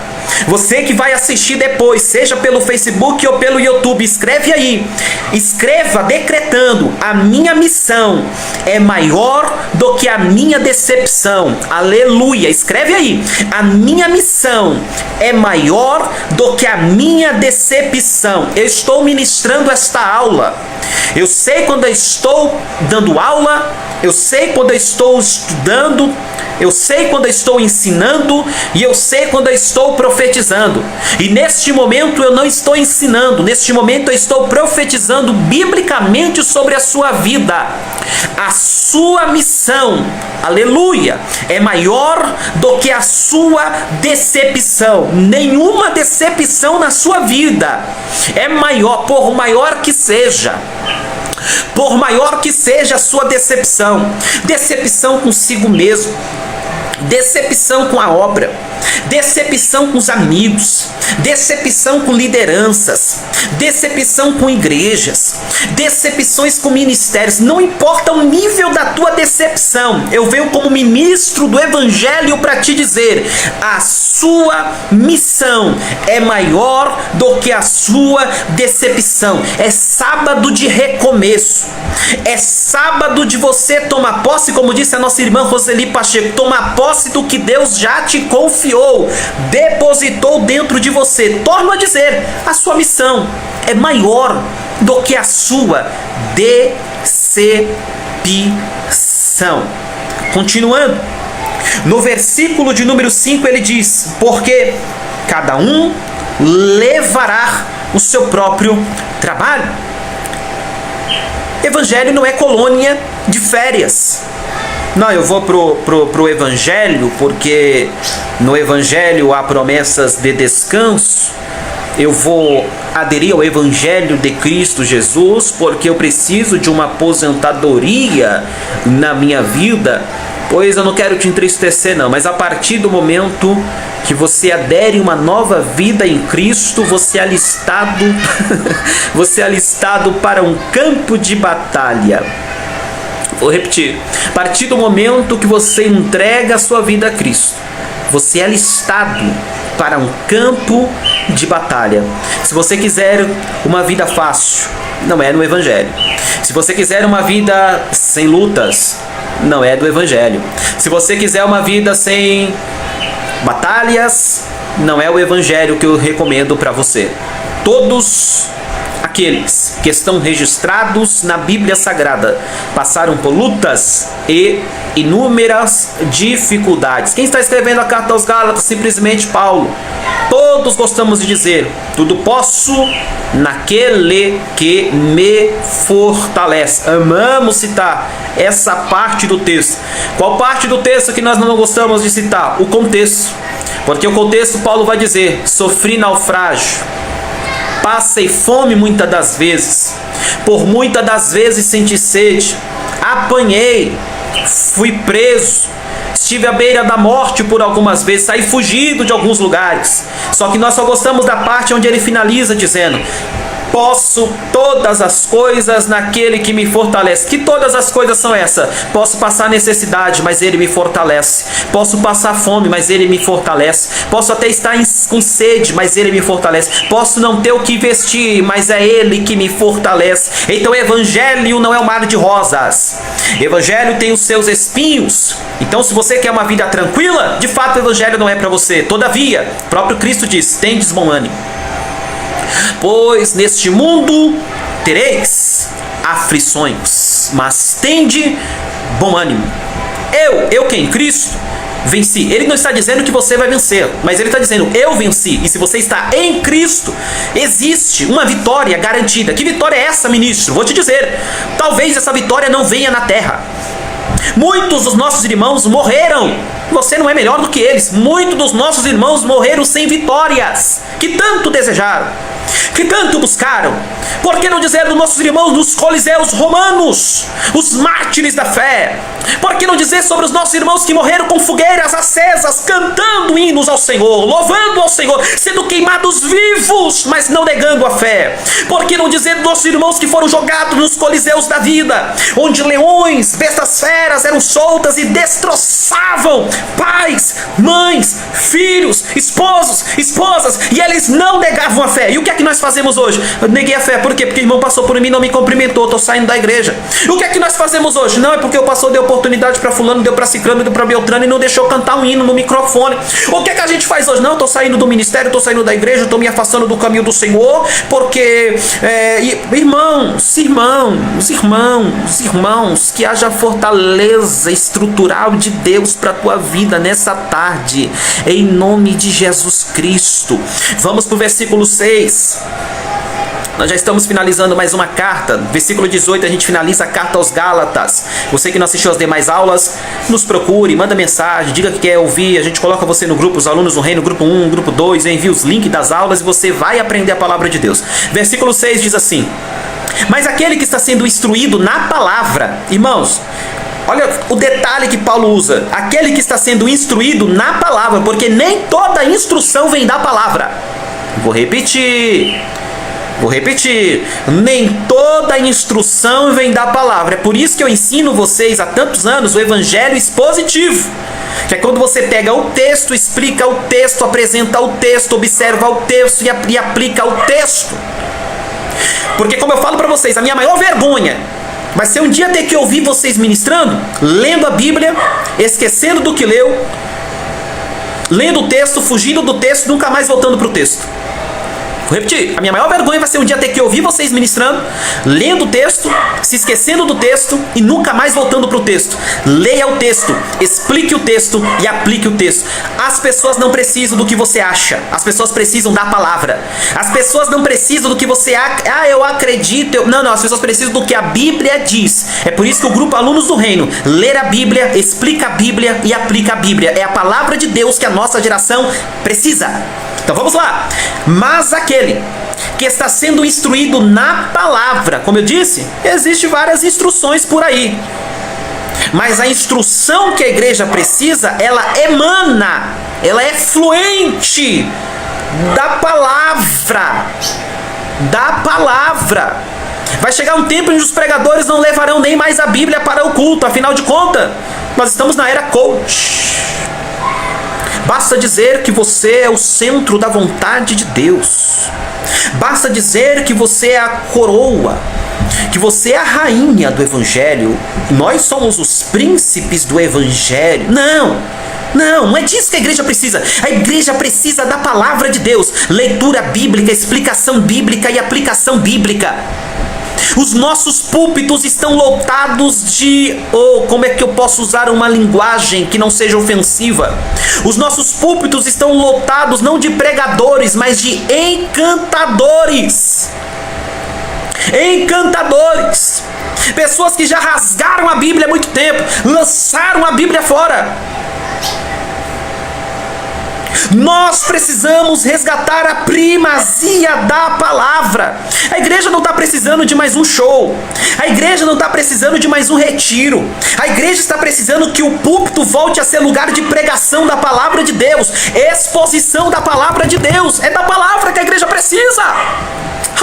você que vai assistir depois, seja pelo Facebook ou pelo YouTube, escreve aí. Escreva decretando: a minha missão é maior do que a minha decepção. Aleluia. Escreve aí: a minha missão é maior do que a minha decepção. Eu estou ministrando esta aula. Eu sei quando eu estou dando aula, eu sei quando eu estou estudando, eu sei quando eu estou ensinando e eu sei quando eu estou profetizando. E neste momento eu não estou ensinando, neste momento eu estou profetizando biblicamente sobre a sua vida. A sua missão, aleluia, é maior do que a sua decepção. Nenhuma decepção na sua vida é maior, por maior que seja. Por maior que seja a sua decepção, decepção consigo mesmo, decepção com a obra, decepção com os amigos, decepção com lideranças, decepção com igrejas, decepções com ministérios, não importa o nível da tua decepção, eu venho como ministro do Evangelho para te dizer: a sua missão é maior do que a sua decepção. É sábado de recomeço, é sábado de você tomar posse, como disse a nossa irmã Roseli Pacheco, tomar posse do que Deus já te confiou, depositou dentro de você. Torno a dizer, a sua missão é maior do que a sua decepção. corrupção. Continuando, no versículo de número 5 ele diz: porque cada um levará o seu próprio trabalho. Evangelho não é colônia de férias. Não, eu vou pro Evangelho porque no Evangelho há promessas de descanso. Eu vou aderir ao Evangelho de Cristo Jesus porque eu preciso de uma aposentadoria na minha vida. Pois eu não quero te entristecer não, mas a partir do momento que você adere uma nova vida em Cristo, você é alistado, você é alistado para um campo de batalha. Vou repetir. A partir do momento que você entrega a sua vida a Cristo, você é alistado para um campo de batalha. Se você quiser uma vida fácil, não é no Evangelho. Se você quiser uma vida sem lutas, não é do Evangelho. Se você quiser uma vida sem batalhas, não é o Evangelho que eu recomendo para você. Todos aqueles que estão registrados na Bíblia Sagrada passaram por lutas e inúmeras dificuldades. Quem está escrevendo a carta aos Gálatas? Simplesmente Paulo. Todos gostamos de dizer: tudo posso naquele que me fortalece. Amamos citar essa parte do texto. Qual parte do texto que nós não gostamos de citar? O contexto. Porque o contexto, Paulo vai dizer: sofri naufrágio, passei fome muitas das vezes, por muitas das vezes senti sede, apanhei, fui preso, estive à beira da morte por algumas vezes, saí fugido de alguns lugares. Só que nós só gostamos da parte onde ele finaliza dizendo: posso todas as coisas naquele que me fortalece. Que todas as coisas são essas? Posso passar necessidade, mas ele me fortalece. Posso passar fome, mas ele me fortalece. Posso até estar com sede, mas ele me fortalece. Posso não ter o que vestir, mas é ele que me fortalece. Então o Evangelho não é um mar de rosas. O Evangelho tem os seus espinhos. Então se você quer uma vida tranquila, de fato o Evangelho não é para você. Todavia, o próprio Cristo diz: tendes bom ânimo, pois neste mundo tereis aflições, mas tende bom ânimo. Eu que em Cristo venci. Ele não está dizendo que você vai vencer, mas ele está dizendo: eu venci. E se você está em Cristo, existe uma vitória garantida. Que vitória é essa, ministro? Vou te dizer: talvez essa vitória não venha na terra. Muitos dos nossos irmãos morreram. Você não é melhor do que eles. Muitos dos nossos irmãos morreram sem vitórias que tanto desejaram, que tanto buscaram. Por que não dizer dos nossos irmãos nos coliseus romanos, os mártires da fé? Por que não dizer sobre os nossos irmãos que morreram com fogueiras acesas, cantando hinos ao Senhor, louvando ao Senhor, sendo queimados vivos, mas não negando a fé? Por que não dizer dos nossos irmãos que foram jogados nos coliseus da vida, onde leões, bestas feras eram soltas e destroçavam pais, mães, filhos, esposos, esposas, e eles não negavam a fé? E o que é que nós fazemos hoje? Eu neguei a fé. Por quê? Porque o irmão passou por mim, não me cumprimentou, estou saindo da igreja. O que é que nós fazemos hoje? Não, é porque o pastor deu oportunidade para fulano, deu para ciclano, deu para Beltrano e não deixou cantar um hino no microfone. O que é que a gente faz hoje? Não, estou saindo do ministério, estou saindo da igreja, estou me afastando do caminho do Senhor, porque irmãos, que haja fortaleza estrutural de Deus para a tua vida nessa tarde, em nome de Jesus Cristo. Vamos para o versículo 6. Nós já estamos finalizando mais uma carta. Versículo 18, a gente finaliza a carta aos Gálatas. Você que não assistiu as demais aulas, nos procure, manda mensagem, diga que quer ouvir. A gente coloca você no grupo, os alunos no reino, grupo 1, grupo 2, envia os links das aulas e você vai aprender a palavra de Deus. Versículo 6 diz assim: mas aquele que está sendo instruído na palavra, irmãos, olha o detalhe que Paulo usa: aquele que está sendo instruído na palavra, porque nem toda instrução vem da palavra. Vou repetir, nem toda instrução vem da palavra. É por isso que eu ensino vocês há tantos anos o evangelho expositivo, que é quando você pega o texto, explica o texto, apresenta o texto, observa o texto e aplica o texto. Porque, como eu falo para vocês, a minha maior vergonha vai ser um dia ter que ouvir vocês ministrando, lendo a Bíblia, esquecendo do que leu, lendo o texto, fugindo do texto, nunca mais voltando para o texto. Vou repetir, a minha maior vergonha vai ser um dia ter que ouvir vocês ministrando, lendo o texto, se esquecendo do texto e nunca mais voltando para o texto. Leia o texto, explique o texto e aplique o texto. As pessoas não precisam do que você acha, as pessoas precisam da palavra. As pessoas não precisam do que você eu acredito. Não, as pessoas precisam do que a Bíblia diz. É por isso que o grupo Alunos do Reino, ler a Bíblia, explica a Bíblia e aplica a Bíblia. É a palavra de Deus que a nossa geração precisa. Então vamos lá. Mas aquele que está sendo instruído na palavra, como eu disse, existem várias instruções por aí. Mas a instrução que a igreja precisa, ela emana, ela é fluente da palavra. Da palavra. Vai chegar um tempo onde os pregadores não levarão nem mais a Bíblia para o culto. Afinal de contas, nós estamos na era coach. Basta dizer que você é o centro da vontade de Deus. Basta dizer que você é a coroa, que você é a rainha do Evangelho. Nós somos os príncipes do Evangelho. Não é disso que a igreja precisa. A igreja precisa da palavra de Deus. Leitura bíblica, explicação bíblica e aplicação bíblica. Os nossos púlpitos estão lotados de... como é que eu posso usar uma linguagem que não seja ofensiva? Os nossos púlpitos estão lotados não de pregadores, mas de encantadores. Encantadores. Pessoas que já rasgaram a Bíblia há muito tempo, lançaram a Bíblia fora. Nós precisamos resgatar a primazia da palavra. A igreja não está precisando de mais um show. A igreja não está precisando de mais um retiro. A igreja está precisando que o púlpito volte a ser lugar de pregação da palavra de Deus, exposição da palavra de Deus. É da palavra que a igreja precisa.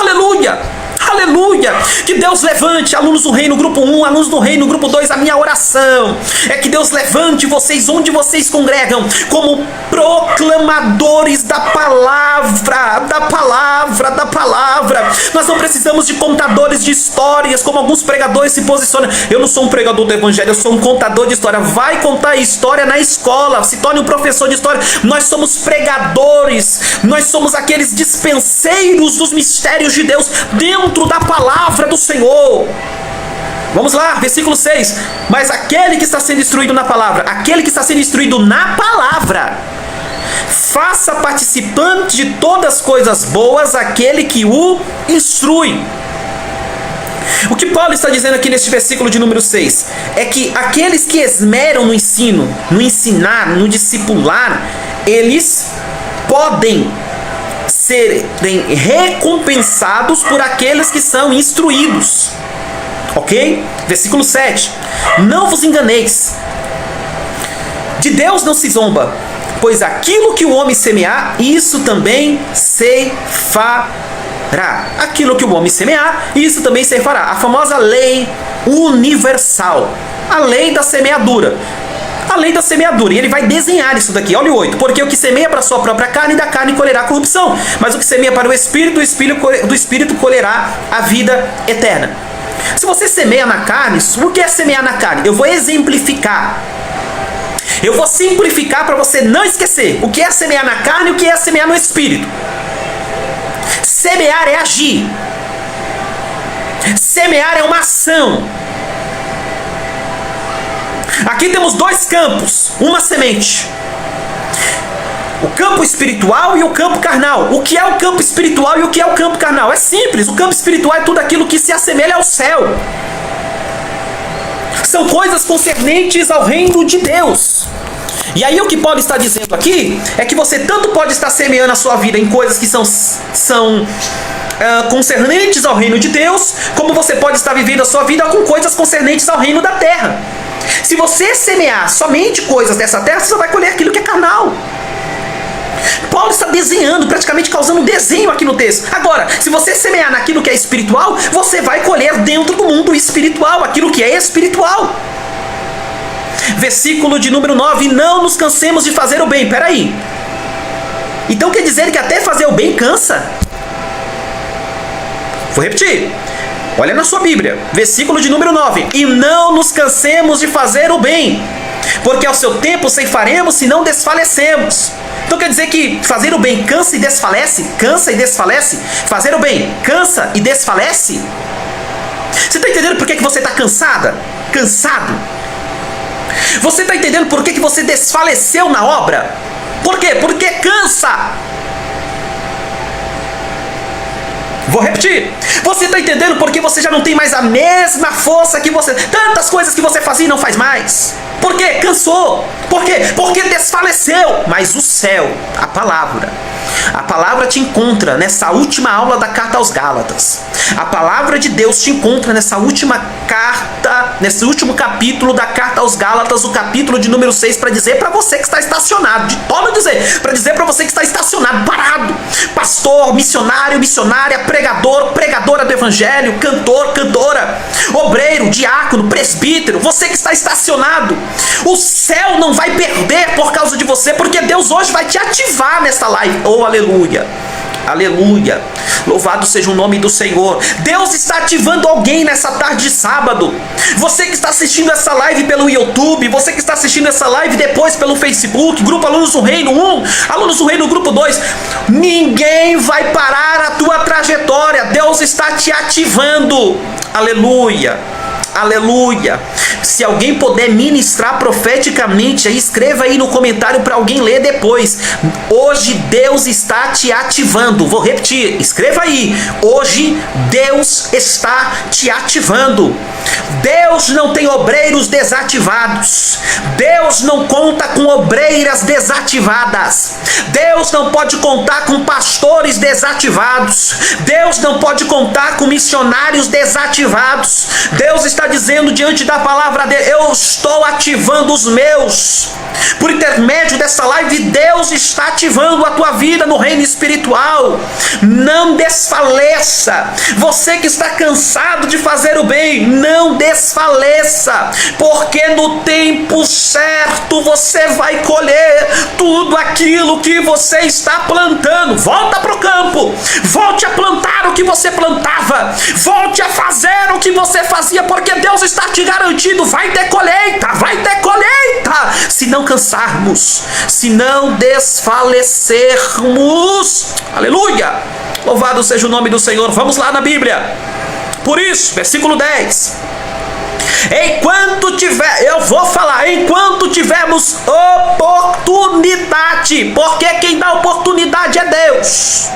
Aleluia! Aleluia! Que Deus levante alunos do reino grupo 1, alunos do reino grupo 2. A minha oração é que Deus levante vocês onde vocês congregam como proclamadores da palavra, da palavra, da palavra. Nós não precisamos de contadores de histórias, como alguns pregadores se posicionam. Eu não sou um pregador do evangelho, eu sou um contador de história. Vai contar história na escola, se torne um professor de história. Nós somos pregadores, nós somos aqueles dispenseiros dos mistérios de Deus dentro da palavra do Senhor. Vamos lá, versículo 6. Mas aquele que está sendo instruído na palavra, aquele que está sendo instruído na palavra, faça participante de todas as coisas boas aquele que o instrui. O que Paulo está dizendo aqui neste versículo de número 6 é que aqueles que esmeram no ensino, no ensinar, no discipular, eles podem serem recompensados por aqueles que são instruídos. Ok? Versículo 7. Não vos enganeis. De Deus não se zomba, pois aquilo que o homem semear, isso também ceifará. Aquilo que o homem semear, isso também ceifará. A famosa lei universal. A lei da semeadura. A lei da semeadura, e ele vai desenhar isso daqui. Olha o 8. Porque o que semeia para a sua própria carne, da carne colherá corrupção, mas o que semeia para o Espírito, do Espírito colherá a vida eterna. Se você semeia na carne, o que é semear na carne? Eu vou exemplificar. Eu vou simplificar para você não esquecer o que é semear na carne e o que é semear no Espírito. Semear é agir. Semear é uma ação. Aqui temos dois campos, uma semente. O campo espiritual e o campo carnal. O que é o campo espiritual e o que é o campo carnal? É simples, o campo espiritual é tudo aquilo que se assemelha ao céu. São coisas concernentes ao reino de Deus. E aí o que Paulo está dizendo aqui é que você tanto pode estar semeando a sua vida em coisas que são concernentes ao reino de Deus, como você pode estar vivendo a sua vida com coisas concernentes ao reino da terra. Se você semear somente coisas dessa terra, você só vai colher aquilo que é carnal. Paulo está desenhando, praticamente causando um desenho aqui no texto. Agora, se você semear naquilo que é espiritual, você vai colher dentro do mundo espiritual, aquilo que é espiritual. Versículo de número 9. Não nos cansemos de fazer o bem. Peraí. Então quer dizer que até fazer o bem cansa? Vou repetir. Olha na sua Bíblia, versículo de número 9. E não nos cansemos de fazer o bem, porque ao seu tempo ceifaremos se não desfalecemos. Então quer dizer que fazer o bem cansa e desfalece? Cansa e desfalece? Fazer o bem cansa e desfalece? Você está entendendo por que você está cansada? Cansado? Você está entendendo por que você desfaleceu na obra? Por quê? Porque cansa. Vou repetir. Você está entendendo por que você já não tem mais a mesma força que você... Tantas coisas que você fazia e não faz mais. Por quê? Cansou. Por quê? Porque desfaleceu. Mas o céu, a palavra te encontra nessa última aula da carta aos Gálatas. A palavra de Deus te encontra nessa última carta, nesse último capítulo da carta aos Gálatas, o capítulo de número 6, para dizer para você que está estacionado, de todo dizer, para dizer para você que está estacionado, parado, pastor, missionário, missionária, pregador, pregadora do evangelho, cantor, cantora, obreiro, diácono, presbítero, você que está estacionado, o céu não vai perder por causa de você, porque Deus hoje vai te ativar nesta live. Oh, aleluia! Aleluia! Louvado seja o nome do Senhor. Deus está ativando alguém nessa tarde de sábado. Você que está assistindo essa live pelo YouTube, você que está assistindo essa live depois pelo Facebook, Grupo Alunos do Reino 1, Alunos do Reino Grupo 2, ninguém vai parar a tua trajetória. Deus está te ativando. Aleluia! Aleluia! Se alguém puder ministrar profeticamente, escreva aí no comentário para alguém ler depois. Hoje Deus está te ativando. Vou repetir, escreva aí. Hoje Deus está te ativando. Deus não tem obreiros desativados. Deus não conta com obreiras desativadas. Deus não pode contar com pastores desativados. Deus não pode contar com missionários desativados. Deus está dizendo diante da palavra dele: eu estou ativando os meus. Por intermédio dessa live, Deus está ativando a tua vida no reino espiritual. Não desfaleça. Você que está cansado de fazer o bem, não desfaleça, porque no tempo certo você vai colher tudo aquilo que você está plantando. Volta para o campo, volte a plantar o que você plantava, volte a fazer o que você fazia, porque Deus está te garantindo: vai ter colheita, vai ter colheita, se não cansarmos, se não desfalecermos. Aleluia! Louvado seja o nome do Senhor. Vamos lá na Bíblia. Por isso, versículo 10. Enquanto tivermos oportunidade, porque quem dá oportunidade é Deus.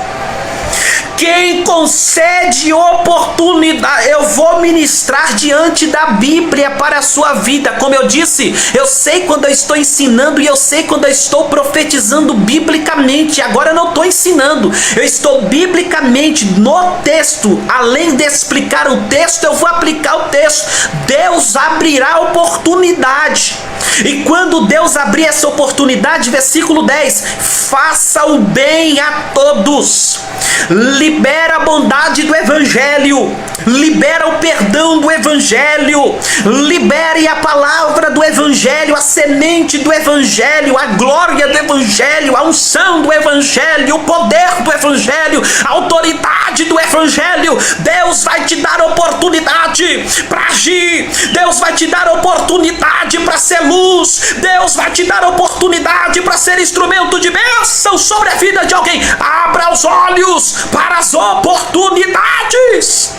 Quem concede oportunidade, eu vou ministrar diante da Bíblia para a sua vida. Como eu disse, eu sei quando eu estou ensinando e eu sei quando eu estou profetizando biblicamente. Agora eu não estou ensinando, eu estou biblicamente no texto. Além de explicar o texto, eu vou aplicar o texto. Deus abrirá oportunidade. E quando Deus abrir essa oportunidade, versículo 10, faça o bem a todos. Libera a bondade do Evangelho, libera o perdão do Evangelho, libere a palavra do Evangelho, a semente do Evangelho, a glória do Evangelho, a unção do Evangelho, o poder do Evangelho, a autoridade do Evangelho. Deus vai te dar oportunidade para agir, Deus vai te dar oportunidade para ser luz, Deus vai te dar oportunidade para ser instrumento de bênção sobre a vida de alguém. Abra os olhos para as oportunidades.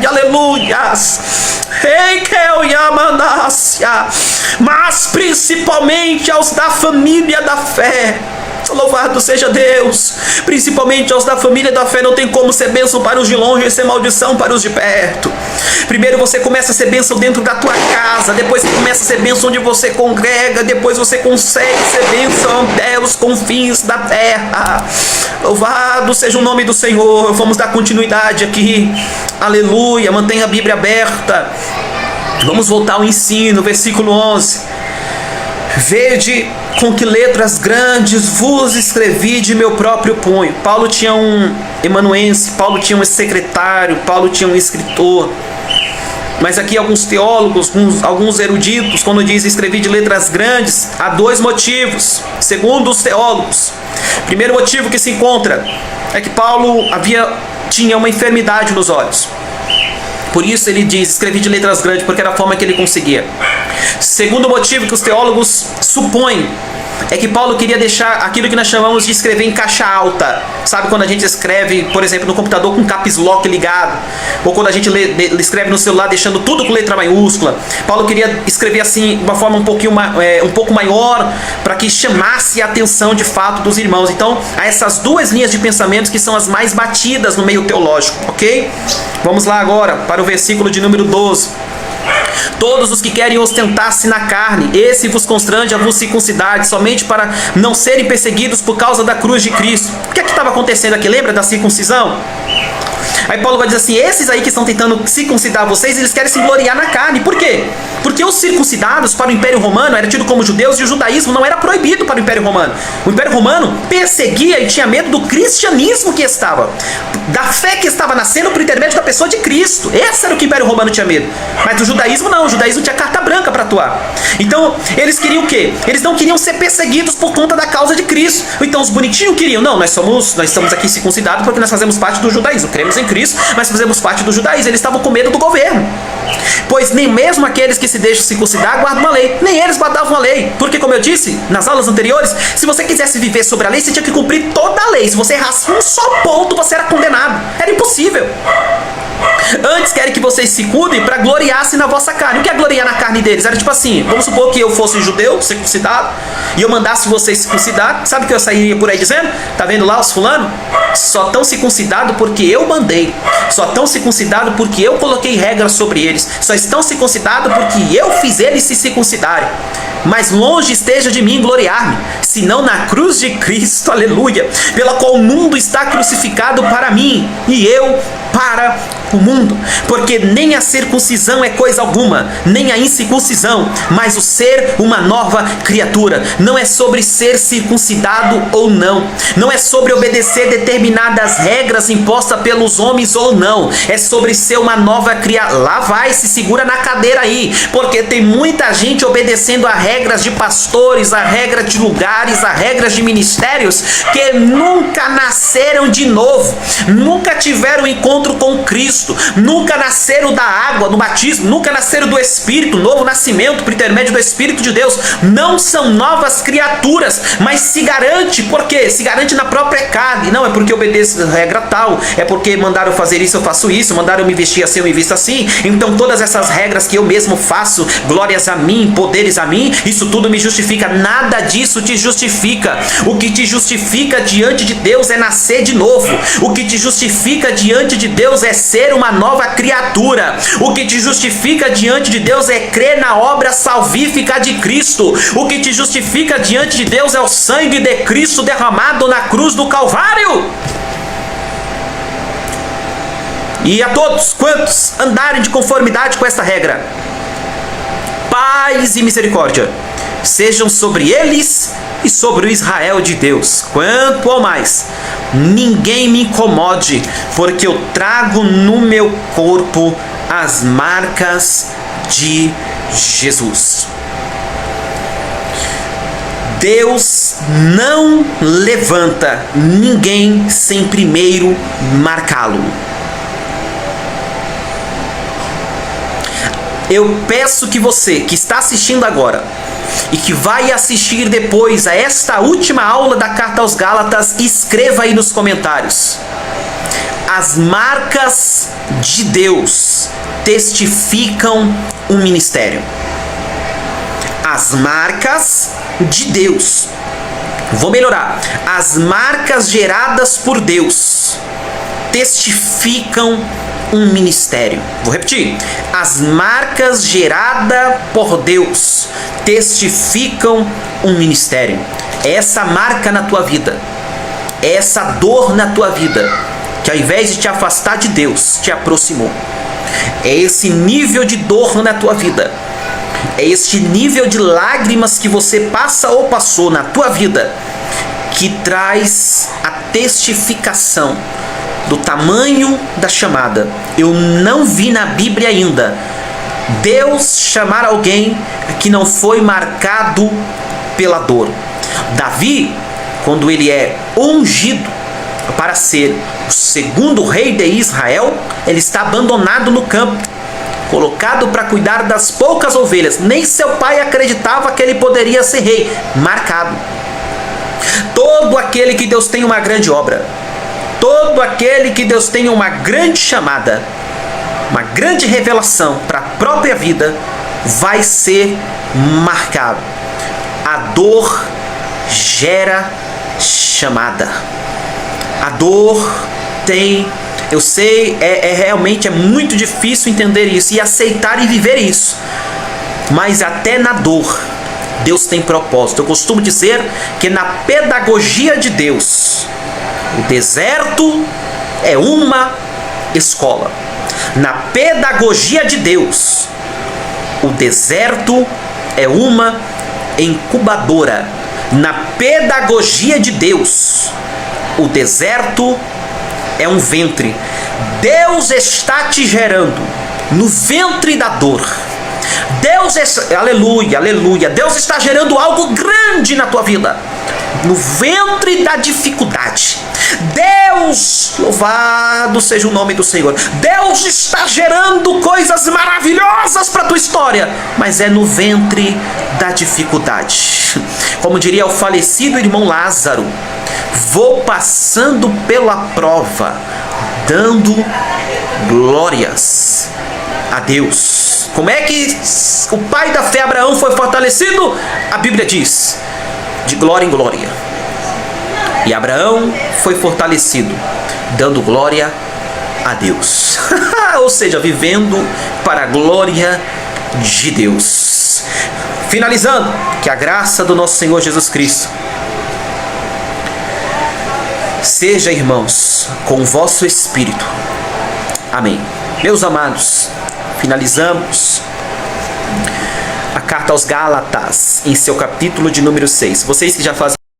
Aleluias. Mas principalmente aos da família da fé. Louvado seja Deus. Principalmente aos da família da fé. Não tem como ser bênção para os de longe e ser maldição para os de perto. Primeiro você começa a ser bênção dentro da tua casa, depois você começa a ser bênção onde você congrega, depois você consegue ser bênção até os confins da terra. Louvado seja o nome do Senhor. Vamos dar continuidade aqui. Aleluia. Mantenha a Bíblia aberta. Vamos voltar ao ensino, versículo 11. Vede com que letras grandes vos escrevi de meu próprio punho. Paulo tinha um amanuense, Paulo tinha um secretário, Paulo tinha um escritor. Mas aqui alguns teólogos, alguns eruditos, quando diz escrevi de letras grandes, há dois motivos. Segundo os teólogos, primeiro motivo que se encontra é que Paulo tinha uma enfermidade nos olhos. Por isso ele diz, escrevi de letras grandes, porque era a forma que ele conseguia. Segundo motivo que os teólogos supõem é que Paulo queria deixar aquilo que nós chamamos de escrever em caixa alta. Sabe quando a gente escreve, por exemplo, no computador com caps lock ligado? Ou quando a gente escreve no celular deixando tudo com letra maiúscula? Paulo queria escrever assim, de uma forma um pouco maior, para que chamasse a atenção de fato dos irmãos. Então, há essas duas linhas de pensamentos que são as mais batidas no meio teológico, ok? Vamos lá agora para o versículo de número 12. Todos os que querem ostentar-se na carne, esse vos constrange a vos circuncidar, somente para não serem perseguidos por causa da cruz de Cristo. O que é que estava acontecendo aqui? Lembra da circuncisão? Aí Paulo vai dizer assim, esses aí que estão tentando circuncidar vocês, eles querem se gloriar na carne. Por quê? Porque os circuncidados para o Império Romano eram tidos como judeus e o judaísmo não era proibido para o Império Romano. O Império Romano perseguia e tinha medo do cristianismo que estava, da fé que estava nascendo por intermédio da pessoa de Cristo. Esse era o que o Império Romano tinha medo. Mas o judaísmo não, o judaísmo tinha carta branca para atuar. Então, eles queriam o quê? Eles não queriam ser perseguidos por conta da causa de Cristo. Então, os bonitinhos queriam, não, nós estamos aqui circuncidados porque nós fazemos parte do judaísmo, cremos em Cristo, mas fazemos parte do judaísmo. Eles estavam com medo do governo. Pois nem mesmo aqueles que se deixam circuncidar guardam a lei. Nem eles guardavam a lei. Porque, como eu disse nas aulas anteriores, se você quisesse viver sobre a lei, você tinha que cumprir toda a lei. Se você errasse um só ponto, você era condenado. Era impossível. Antes querem que vocês se cuidem para gloriar-se na vossa carne. O que é gloriar na carne deles? Era tipo assim, vamos supor que eu fosse judeu, circuncidado, e eu mandasse vocês circuncidar. Sabe o que eu sairia por aí dizendo? Tá vendo lá os fulanos? Só estão circuncidados porque eu mandei. Só estão circuncidados porque eu coloquei regras sobre eles. Só estão circuncidados porque eu fiz eles se circuncidarem. Mas longe esteja de mim gloriar-me, senão na cruz de Cristo, aleluia, pela qual o mundo está crucificado para mim, e eu para o mundo. Porque nem a circuncisão é coisa alguma, nem a incircuncisão, mas o ser uma nova criatura. Não é sobre ser circuncidado ou não. Não é sobre obedecer determinadas regras impostas pelos homens ou não. É sobre ser uma nova criatura. Lá vai, se segura na cadeira aí, porque tem muita gente obedecendo a regras de pastores, a regra de lugares, a regras de ministérios, que nunca nasceram de novo, nunca tiveram encontro com Cristo, nunca nasceram da água, no batismo, nunca nasceram do Espírito, novo nascimento por intermédio do Espírito de Deus. Não são novas criaturas, mas se garante, por quê? Se garante na própria carne. Não, é porque eu obedeço a regra tal, é porque mandaram fazer isso, eu faço isso, mandaram me vestir assim, eu me visto assim. Então todas essas regras que eu mesmo faço, glórias a mim, poderes a mim, isso tudo me justifica. Nada disso te justifica. O que te justifica diante de Deus é nascer de novo. O que te justifica diante de Deus é ser uma nova criatura. O que te justifica diante de Deus é crer na obra salvífica de Cristo. O que te justifica diante de Deus é o sangue de Cristo derramado na cruz do Calvário. E a todos quantos andarem de conformidade com esta regra, paz e misericórdia sejam sobre eles e sobre o Israel de Deus. Quanto ao mais, ninguém me incomode, porque eu trago no meu corpo as marcas de Jesus. Deus não levanta ninguém sem primeiro marcá-lo. Eu peço que você que está assistindo agora e que vai assistir depois a esta última aula da Carta aos Gálatas, escreva aí nos comentários: as marcas de Deus testificam um ministério. As marcas de Deus. Vou melhorar. As marcas geradas por Deus testificam um ministério. Vou repetir. As marcas geradas por Deus testificam um ministério. É essa marca na tua vida, é essa dor na tua vida, que ao invés de te afastar de Deus, te aproximou. É esse nível de dor na tua vida, é este nível de lágrimas que você passa ou passou na tua vida, que traz a testificação do tamanho da chamada. Eu não vi na Bíblia ainda Deus chamar alguém que não foi marcado pela dor. Davi, quando ele é ungido para ser o segundo rei de Israel, ele está abandonado no campo. colocado para cuidar das poucas ovelhas. Nem seu pai acreditava que ele poderia ser rei. Marcado. Todo aquele que Deus tem uma grande obra, todo aquele que Deus tem uma grande chamada, uma grande revelação para a própria vida, vai ser marcado. A dor gera chamada. A dor tem... Eu sei, realmente é muito difícil entender isso e aceitar e viver isso. Mas até na dor, Deus tem propósito. Eu costumo dizer que na pedagogia de Deus, o deserto é uma escola. Na pedagogia de Deus, o deserto é uma incubadora. Na pedagogia de Deus, o deserto é um ventre. Deus está te gerando no ventre da dor. Aleluia, aleluia. Deus está gerando algo grande na tua vida, no ventre da dificuldade. Deus, louvado seja o nome do Senhor. Deus está gerando coisas maravilhosas para a tua história, mas é no ventre da dificuldade. Como diria o falecido irmão Lázaro, vou passando pela prova, dando glórias a Deus. Como é que o pai da fé Abraão foi fortalecido? A Bíblia diz, de glória em glória. E Abraão foi fortalecido, dando glória a Deus. Ou seja, vivendo para a glória de Deus. Finalizando, que a graça do nosso Senhor Jesus Cristo seja, irmãos, com o vosso espírito. Amém. Meus amados, finalizamos a carta aos Gálatas, em seu capítulo de número 6. Vocês que já fazem